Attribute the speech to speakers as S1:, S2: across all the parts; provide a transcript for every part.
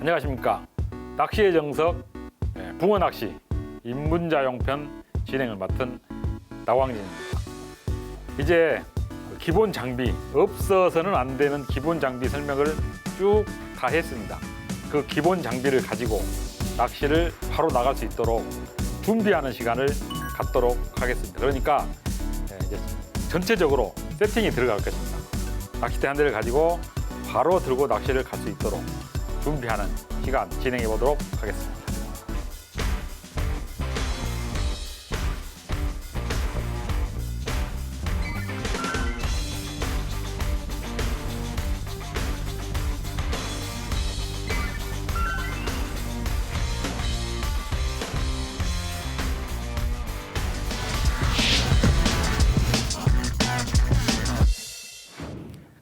S1: 안녕하십니까. 낚시의 정석 붕어낚시 입문자용편 진행을 맡은 나광진입니다. 이제 기본 장비, 없어서는 안 되는 기본 장비 설명을 쭉 다 했습니다. 그 기본 장비를 가지고 낚시를 바로 나갈 수 있도록 준비하는 시간을 갖도록 하겠습니다. 그러니까 이제 전체적으로 세팅이 들어갈 것입니다. 낚싯대 한 대를 가지고 바로 들고 낚시를 갈 수 있도록 준비하는 시간 진행해 보도록 하겠습니다.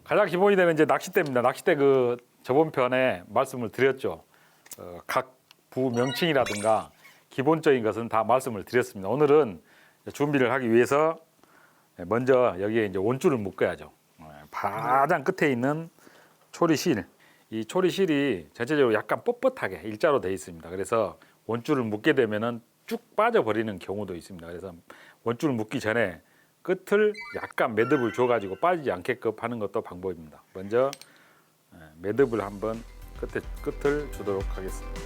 S1: 가장 기본이 되는 이제 낚싯대입니다. 낚싯대 저번 편에 말씀을 드렸죠. 각 부 명칭이라든가 기본적인 것은 다 말씀을 드렸습니다. 오늘은 준비를 하기 위해서 먼저 여기에 이제 원줄을 묶어야죠. 가장 끝에 있는 초리실, 이 초리실이 전체적으로 약간 뻣뻣하게 일자로 되어 있습니다. 그래서 원줄을 묶게 되면은 쭉 빠져버리는 경우도 있습니다. 그래서 원줄을 묶기 전에 끝을 약간 매듭을 줘가지고 빠지지 않게끔 하는 것도 방법입니다. 먼저 매듭을 한번 끝을 주도록 하겠습니다.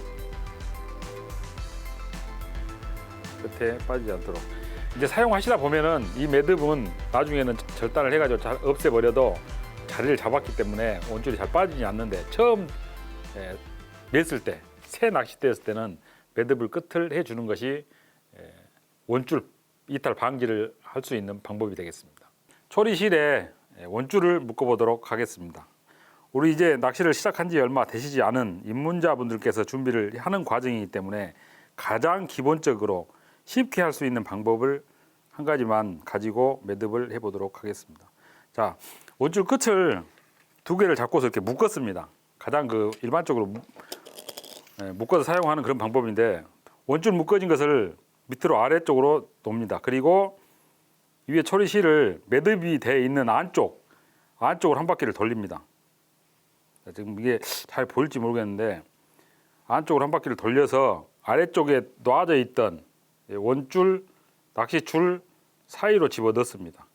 S1: 끝에 빠지지 않도록. 이제 사용하시다 보면은 이 매듭은 나중에는 절단을 해가지고 잘 없애버려도 자리를 잡았기 때문에 원줄이 잘 빠지지 않는데 처음 맸을 때, 새 낚싯대였을 때는 매듭을 끝을 해주는 것이 원줄 이탈 방지를 할 수 있는 방법이 되겠습니다. 초리실에 원줄을 묶어보도록 하겠습니다. 우리 이제 낚시를 시작한 지 얼마 되시지 않은 입문자분들께서 준비를 하는 과정이기 때문에 가장 기본적으로 쉽게 할 수 있는 방법을 한 가지만 가지고 매듭을 해보도록 하겠습니다. 자, 원줄 끝을 두 개를 잡고서 이렇게 묶었습니다. 가장 일반적으로 묶어서 사용하는 그런 방법인데, 원줄 묶어진 것을 밑으로 아래쪽으로 놓습니다. 그리고 위에 초리실을 매듭이 되어 있는 안쪽으로 한 바퀴를 돌립니다. 지금 이게 잘 보일지 모르겠는데 안쪽으로 한 바퀴를 돌려서 아래쪽에 놔져 있던 원줄, 낚시줄 사이로 집어 넣습니다.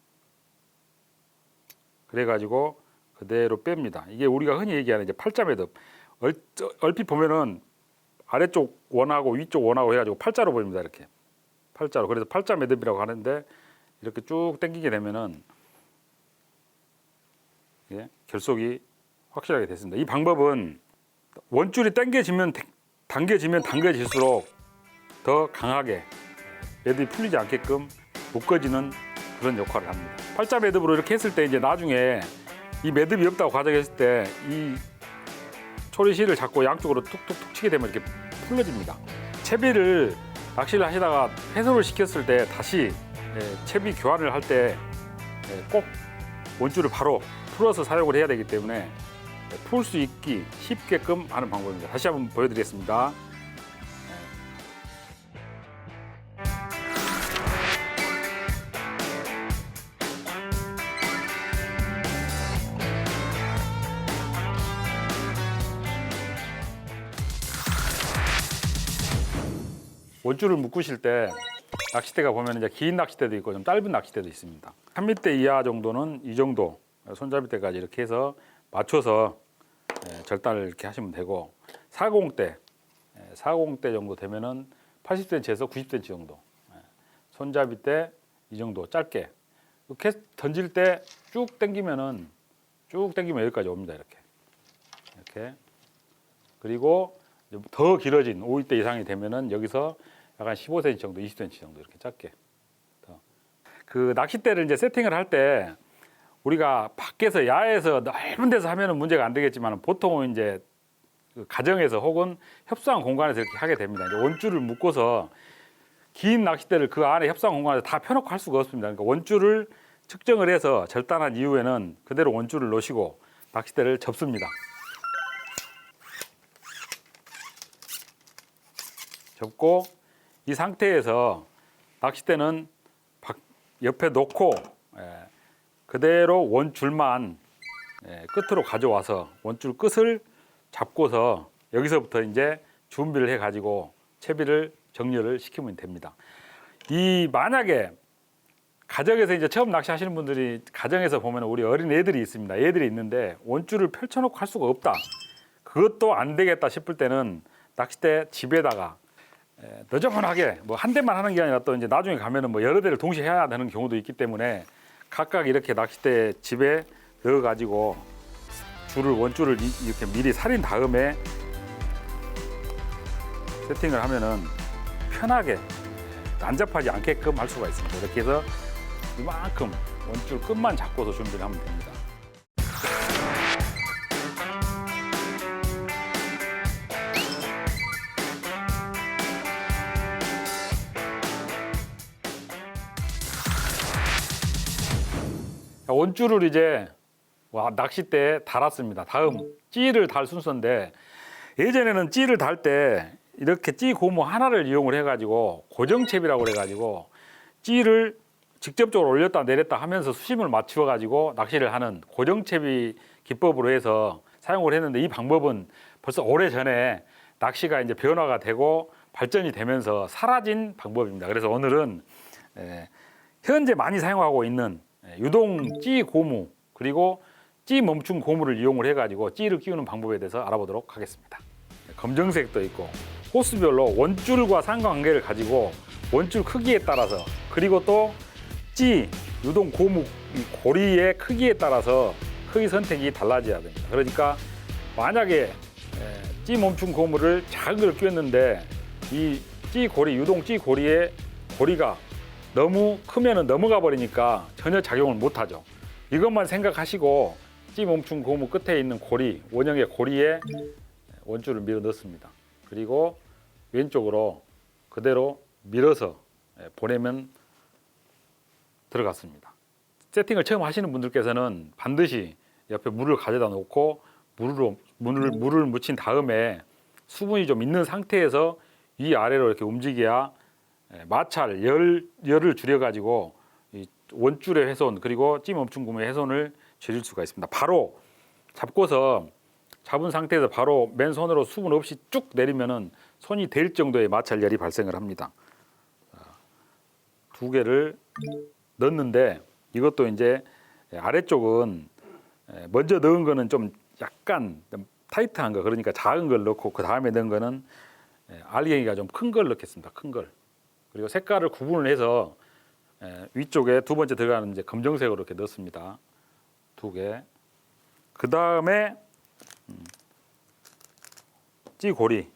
S1: 그래가지고 그대로 뺍니다. 이게 우리가 흔히 얘기하는 이제 팔자 매듭. 얼핏 보면은 아래쪽 원하고 위쪽 원하고 해가지고 팔자로 보입니다. 이렇게 팔자로. 그래서 팔자 매듭이라고 하는데 이렇게 쭉 당기게 되면은 결속이 확실하게 됐습니다. 이 방법은 원줄이 당겨질수록 더 강하게 매듭이 풀리지 않게끔 묶어지는 그런 역할을 합니다. 팔자 매듭으로 이렇게 했을 때 이제 나중에 이 매듭이 없다고 가정했을 때 이 초리실을 잡고 양쪽으로 툭툭툭 치게 되면 이렇게 풀려집니다. 채비를 낚시를 하시다가 회수를 시켰을 때 다시 채비 교환을 할 때 꼭 원줄을 바로 풀어서 사용을 해야 되기 때문에 풀 수 있기 쉽게끔 하는 방법입니다. 다시 한번 보여드리겠습니다. 원줄을 묶으실 때 낚싯대가 보면 이제 긴 낚싯대도 있고 좀 짧은 낚싯대도 있습니다. 3m 이하 정도는 이 정도 손잡이대까지 이렇게 해서 맞춰서 절단을 이렇게 하시면 되고 40대 정도 되면은 80cm에서 90cm 정도 손잡이대 이 정도 짧게 이렇게 던질 때 쭉 당기면 여기까지 옵니다. 이렇게 그리고 더 길어진 50대 이상이 되면은 여기서 약간 15cm 정도, 20cm 정도 이렇게 짧게. 그 낚싯대를 이제 세팅을 할 때 우리가 밖에서 야외에서 넓은 데서 하면은 문제가 안 되겠지만 보통은 이제 가정에서 혹은 협상 공간에서 이렇게 하게 됩니다. 이제 원줄을 묶어서 긴 낚싯대를 그 안에 협상 공간에서 다 펴놓고 할 수가 없습니다. 그러니까 원줄을 측정을 해서 절단한 이후에는 그대로 원줄을 놓으시고 낚싯대를 접습니다. 접고 이 상태에서 낚싯대는 옆에 놓고 그대로 원줄만 끝으로 가져와서 원줄 끝을 잡고서 여기서부터 이제 준비를 해가지고 채비를 정렬을 시키면 됩니다. 이 만약에 가정에서 이제 처음 낚시하시는 분들이 가정에서 보면 우리 어린 애들이 있습니다. 애들이 있는데 원줄을 펼쳐놓고 할 수가 없다. 그것도 안 되겠다 싶을 때는 낚싯대 집에다가 너저분하게 뭐 한 대만 하는 게 아니라 또 이제 나중에 가면은 뭐 여러 대를 동시에 해야 되는 경우도 있기 때문에 각각 이렇게 낚싯대 집에 넣어가지고 원줄을 이렇게 미리 살인 다음에 세팅을 하면은 편하게 난잡하지 않게끔 할 수가 있습니다. 이렇게 해서 이만큼 원줄 끝만 잡고서 준비를 하면 됩니다. 원줄을 이제 낚싯대에 달았습니다. 다음 찌를 달 순서인데 예전에는 찌를 달 때 이렇게 찌 고무 하나를 이용을 해가지고 고정채비라고 해가지고 찌를 직접적으로 올렸다 내렸다 하면서 수심을 맞추어가지고 낚시를 하는 고정채비 기법으로 해서 사용을 했는데 이 방법은 벌써 오래전에 낚시가 이제 변화가 되고 발전이 되면서 사라진 방법입니다. 그래서 오늘은 현재 많이 사용하고 있는 유동 찌 고무 그리고 찌 멈춤 고무를 이용을 해가지고 찌를 끼우는 방법에 대해서 알아보도록 하겠습니다. 검정색도 있고 호수별로 원줄과 상관관계를 가지고 원줄 크기에 따라서 그리고 또 찌 유동 고무 고리의 크기에 따라서 크기 선택이 달라져야 됩니다. 그러니까 만약에 찌 멈춤 고무를 작은 걸 끼웠는데 이 찌 고리 유동 찌 고리의 고리가 너무 크면은 넘어가 버리니까 전혀 작용을 못 하죠. 이것만 생각하시고 찌 멈춤 고무 끝에 있는 고리, 원형의 고리에 원줄을 밀어 넣습니다. 그리고 왼쪽으로 그대로 밀어서 보내면 들어갔습니다. 세팅을 처음 하시는 분들께서는 반드시 옆에 물을 가져다 놓고 물을 묻힌 다음에 수분이 좀 있는 상태에서 위아래로 이렇게 움직여야 마찰, 열을 줄여가지고 이 원줄의 훼손 그리고 찌 멈춤 고무의 훼손을 줄일 수가 있습니다. 바로 잡고서 잡은 상태에서 바로 맨손으로 수분 없이 쭉 내리면은 손이 될 정도의 마찰열이 발생을 합니다. 두 개를 넣는데 이것도 이제 아래쪽은 먼저 넣은 거는 좀 약간 타이트한 거 그러니까 작은 걸 넣고 그 다음에 넣은 거는 알갱이가 좀 큰 걸 넣겠습니다. 큰 걸. 그리고 색깔을 구분을 해서 위쪽에 두 번째 들어가는 이제 검정색으로 이렇게 넣습니다. 두 개. 그 다음에 찌고리.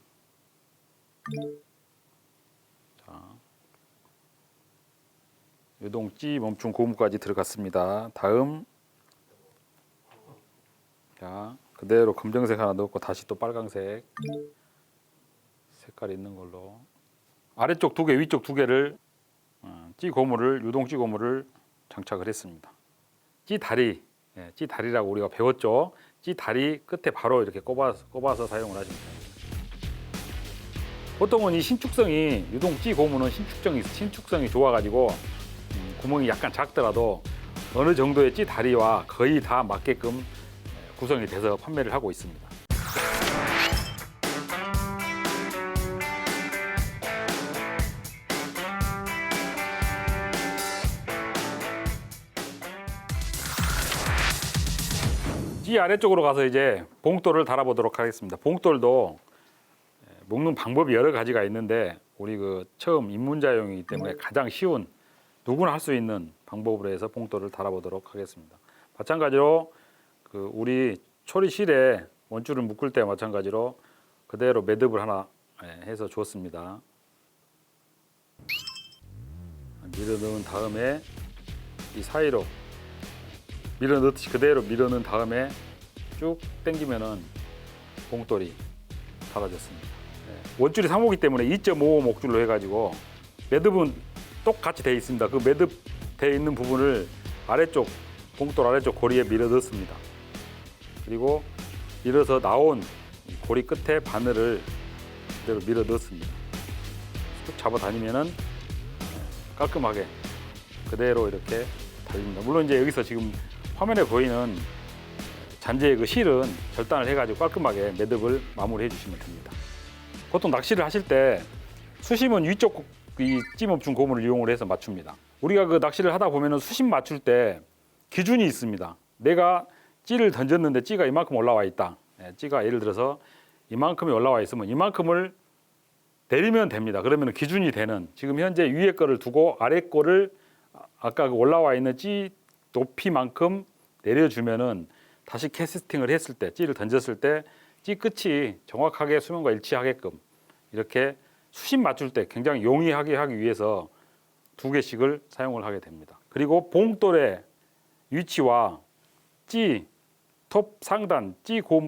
S1: 자, 유동 찌 멈춤 고무까지 들어갔습니다. 다음, 자 그대로 검정색 하나 넣고 다시 또 빨강색 색깔 있는 걸로 아래쪽 두 개, 위쪽 두 개를 찌 고무를 유동 찌 고무를 장착을 했습니다. 찌 다리, 찌 다리라고 우리가 배웠죠. 찌 다리 끝에 바로 이렇게 꼽아서 사용을 하시면 됩니다. 보통은 이 신축성이 유동 찌 고무는 신축성이 좋아가지고 구멍이 약간 작더라도 어느 정도의 찌 다리와 거의 다 맞게끔 구성이 돼서 판매를 하고 있습니다. 찌 아래쪽으로 가서 이제 봉돌을 달아보도록 하겠습니다. 봉돌도 묶는 방법이 여러 가지가 있는데 우리 처음 입문자용이기 때문에 가장 쉬운 누구나 할 수 있는 방법으로 해서 봉돌을 달아보도록 하겠습니다. 마찬가지로 우리 초리실에 원줄을 묶을 때 마찬가지로 그대로 매듭을 하나 해서 주었습니다. 밀어 넣은 다음에 이 사이로 밀어 넣듯이 그대로 밀어 넣은 다음에 쭉 당기면은 봉돌이 달아졌습니다. 원줄이 3호기 때문에 2.5 목줄로 해가지고 매듭은 똑같이 되어 있습니다. 그 매듭 되어 있는 부분을 아래쪽 봉돌 아래쪽 고리에 밀어 넣습니다. 그리고 밀어서 나온 고리 끝에 바늘을 그대로 밀어 넣습니다. 쭉 잡아 다니면은 깔끔하게 그대로 이렇게 달립니다. 물론 이제 여기서 지금 화면에 보이는 잔재의 그 실은 절단을 해가지고 깔끔하게 매듭을 마무리해 주시면 됩니다. 보통 낚시를 하실 때 수심은 위쪽 이 찜업중 고무를 이용을 해서 맞춥니다. 우리가 그 낚시를 하다 보면은 수심 맞출 때 기준이 있습니다. 내가 찌를 던졌는데 찌가 이만큼 올라와 있다. 찌가 예를 들어서 이만큼이 올라와 있으면 이만큼을 내리면 됩니다. 그러면 기준이 되는, 지금 현재 위에 거를 두고 아래 거를 아까 그 올라와 있는 찌 높이만큼 내려주면은 다시 캐스팅을 했을 때, 찌를 던졌을 때 찌 끝이 정확하게 수면과 일치하게끔 이렇게 수심 맞출 때 굉장히 용이하게 하기 위해서 2개씩을 사용을 하게 됩니다. 그리고 봉돌의 위치와 찌 톱 상단,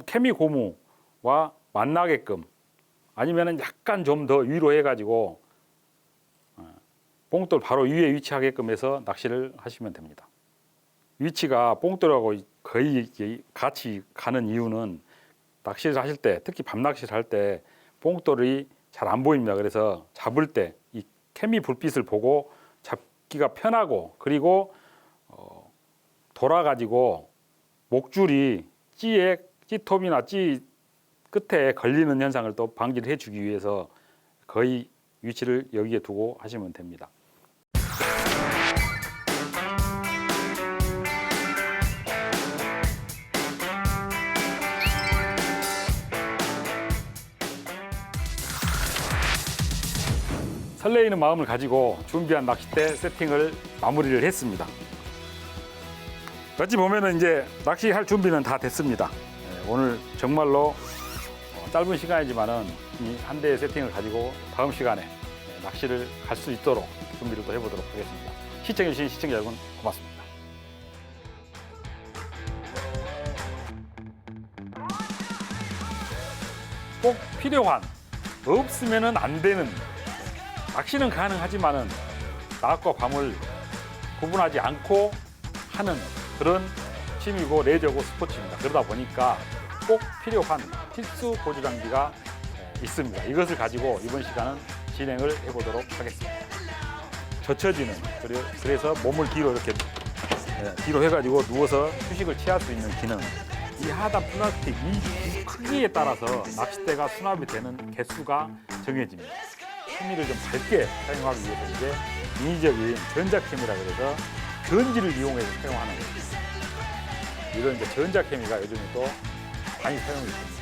S1: 케미 고무와 만나게끔, 아니면은 약간 좀 더 위로 해가지고 봉돌 바로 위에 위치하게끔 해서 낚시를 하시면 됩니다. 위치가 봉돌하고 거의 같이 가는 이유는 낚시를 하실 때, 특히 밤 낚시를 할 때 봉돌이 잘 안 보입니다. 그래서 잡을 때 이 케미 불빛을 보고 잡기가 편하고, 그리고 돌아가지고 목줄이 찌톱이나 찌 끝에 걸리는 현상을 또 방지를 해주기 위해서 거의 위치를 여기에 두고 하시면 됩니다. 설레이는 마음을 가지고 준비한 낚싯대 세팅을 마무리를 했습니다. 어찌 보면은 이제 낚시할 준비는 다 됐습니다. 오늘 정말로 짧은 시간이지만은 이 한 대의 세팅을 가지고 다음 시간에 낚시를 갈 수 있도록 준비를 또 해보도록 하겠습니다. 시청해주신 시청자 여러분 고맙습니다. 꼭 필요한, 없으면은 안 되는, 낚시는 가능하지만은 낮과 밤을 구분하지 않고 하는 그런 취미고 레저고 스포츠입니다. 그러다 보니까 꼭 필요한 필수 보조 장비가 있습니다. 이것을 가지고 이번 시간은 진행을 해보도록 하겠습니다. 젖혀지는, 그래서 몸을 뒤로 이렇게 뒤로 해가지고 누워서 휴식을 취할 수 있는 기능. 이 하단 플라스틱 이 크기에 따라서 낚싯대가 수납이 되는 개수가 정해집니다. 케미를 좀 밝게 사용하기 위해서 이제 인위적인 전자케미라 그래서 전지를 이용해서 사용하는 거죠. 이런 이제 전자케미가 요즘에 또 많이 사용이 됩니다.